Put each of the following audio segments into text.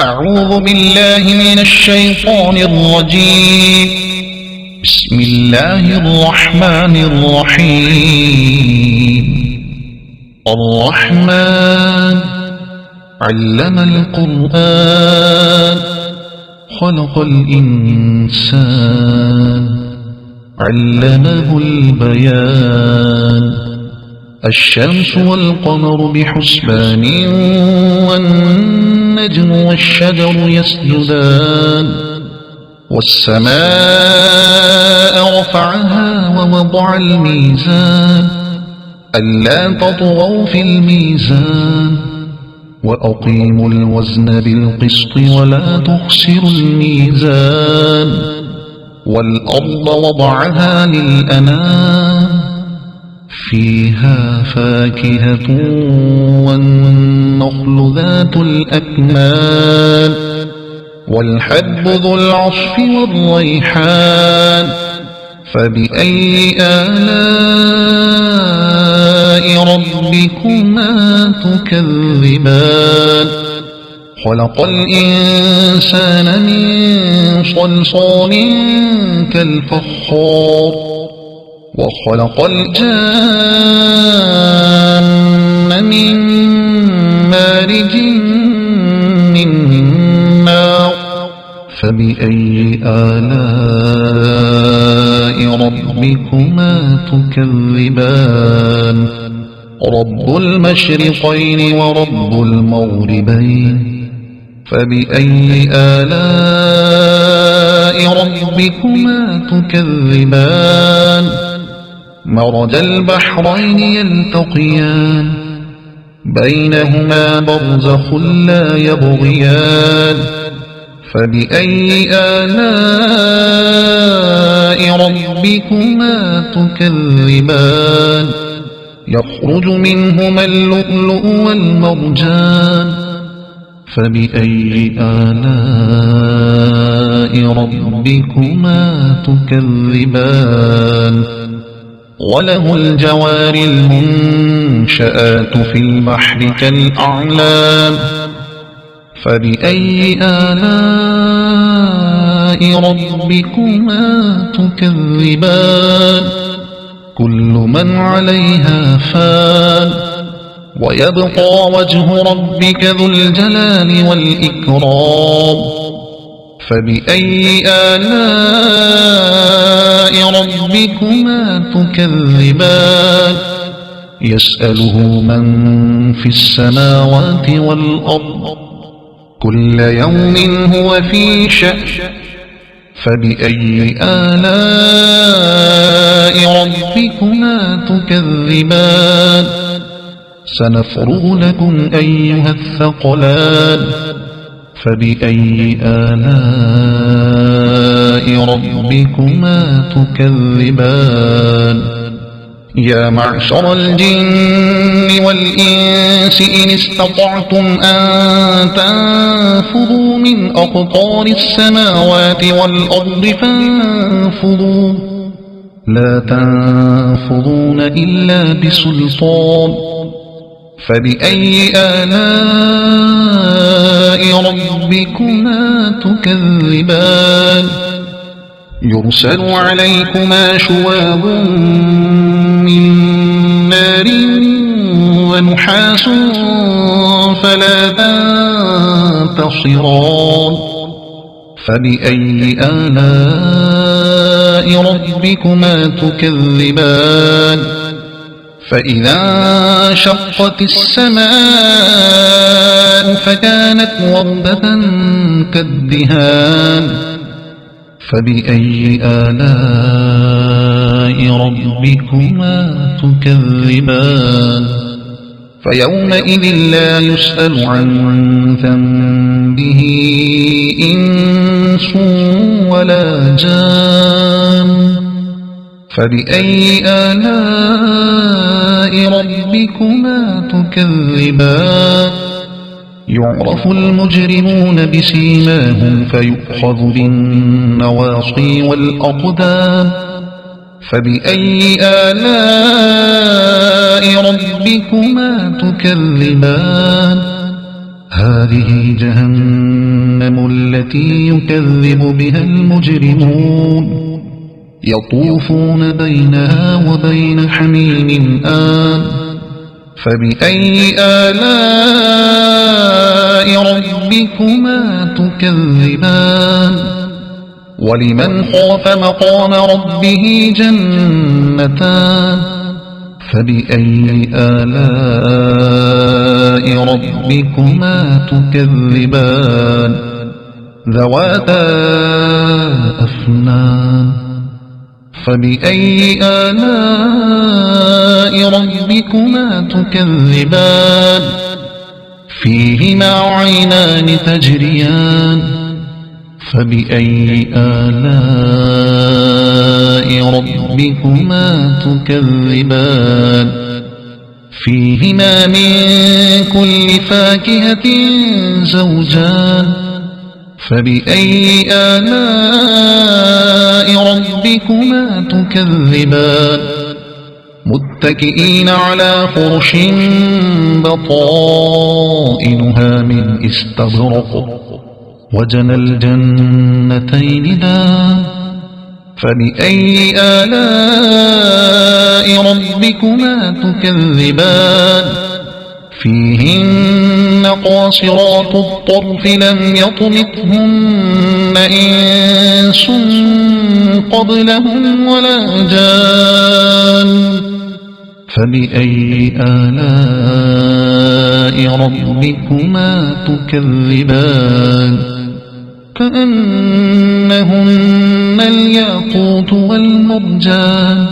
أعوذ بالله من الشيطان الرجيم. بسم الله الرحمن الرحيم. الرحمن علم القرآن خلق الإنسان علمه البيان. الشمس والقمر بحسبان والنجم والشجر يسجدان. والسماء رفعها ووضع الميزان ألا تطغوا في الميزان وأقيموا الوزن بالقسط ولا تخسروا الميزان. والأرض وضعها للأنام فيها فاكهة والنخل ذات الأكمام والحب ذو العصف والريحان. فبأي آلاء ربكما تكذبان. خلق الإنسان من صلصال كالفخار وخلق الجان من مارج من نار. فبأي آلاء ربكما تكذبان. رب المشرقين ورب المغربين. فبأي آلاء ربكما تكذبان. مرج البحرين يلتقيان بينهما برزخ لا يبغيان. فبأي آلاء ربكما تكذبان. يخرج منهما اللؤلؤ والمرجان. فبأي آلاء ربكما تكذبان. وله الجوار المنشآت في البحر كالأعلام. فبأي آلاء ربكما تكذبان. كل من عليها فان ويبقى وجه ربك ذو الجلال والإكرام. فبأي آلاء ربكما تكذبان. يسأله من في السماوات والأرض كل يوم هو في شأن. فبأي آلاء ربكما تكذبان. سنفرغ لكم أيها الثقلان. فبأي آلاء ربكما تكذبان. يا معشر الجن والإنس إن استطعتم أن تنفذوا من أقطار السماوات والأرض فانفذوا لا تنفذون إلا بسلطان. فبأي آلاء ربكما تكذبان. يرسل عليكما شواظ من نار ونحاس فلا تنتصران. فبأي آلاء ربكما تكذبان. فإذا انشقت السماء فكانت وردة كالدهان. فبأي آلاء ربكما تكذبان. فيومئذ لا يسأل عن ذنبه إنس ولا جان. فبأي آلاء ربكما تكذبان. يعرف المجرمون بسيماهم فيؤخذ بالنواصي والأقدام. فبأي آلاء ربكما تكذبان. هذه جهنم التي يكذب بها المجرمون يطوفون بينها وبين حميم آن فبأي آلاء ربكما تكذبان ولمن خاف مقام ربه جنتان فبأي آلاء ربكما تكذبان ذواتا أفنان فبأي آلاء ربكما تكذبان فيهما عينان تجريان فبأي آلاء ربكما تكذبان فيهما من كل فاكهة زوجان فبأي آلاء ربكما تكذبان متكئين على فرش بطائنها من استبرق وجنى الجنتين دان فبأي آلاء ربكما تكذبان فيهن قاصرات الطرف لم يطمثهن إنس قبلهم ولا جان فبأي آلاء ربكما تكذبان كأنهن الياقوت والمرجان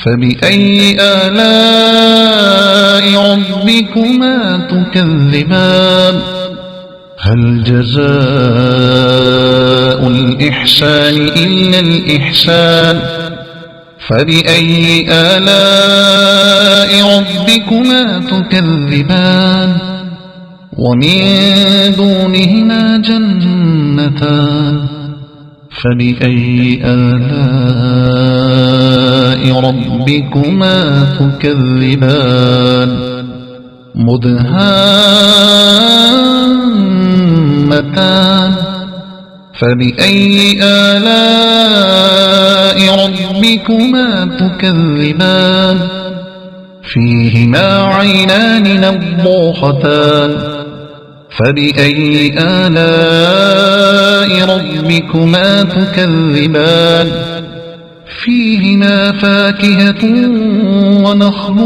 فبأي آلاء ربكما تكذبان هل جزاء الإحسان إلا الإحسان فبأي آلاء ربكما تكذبان ومن دونهما جنتان فبأي آلاء ربكما تكذبان مدهامتان فبأي آلاء ربكما تكذبان فيهما عينان نضاختان فبأي آلاء ربكما تكذبان فيهما فاكهة ونخل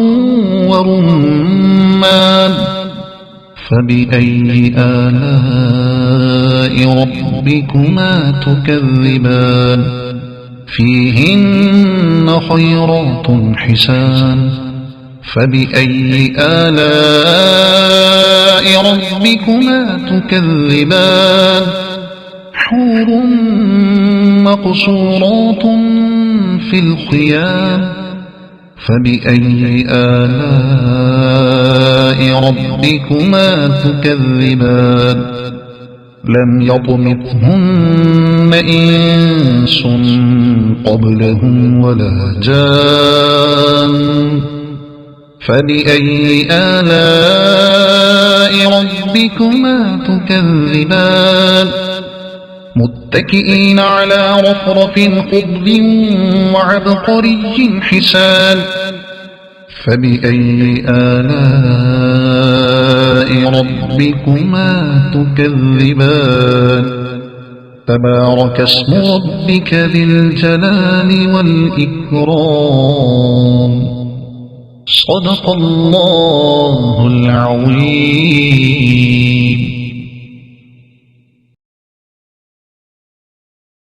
ورمان فبأي آلاء ربكما تكذبان فيهن خيرات حسان فبأي آلاء ربكما تكذبان حور مقصورات في الخيام فبأي آلاء ربكما تكذبان لم يطمثهن إنس قبلهم ولا جان فبأي آلاء ربكما تكذبان متكئين على رفرف خضر وعبقري حسان فبأي آلاء ربكما تكذبان تبارك اسم ربك ذي الجلال والإكرام صدق الله العظيم.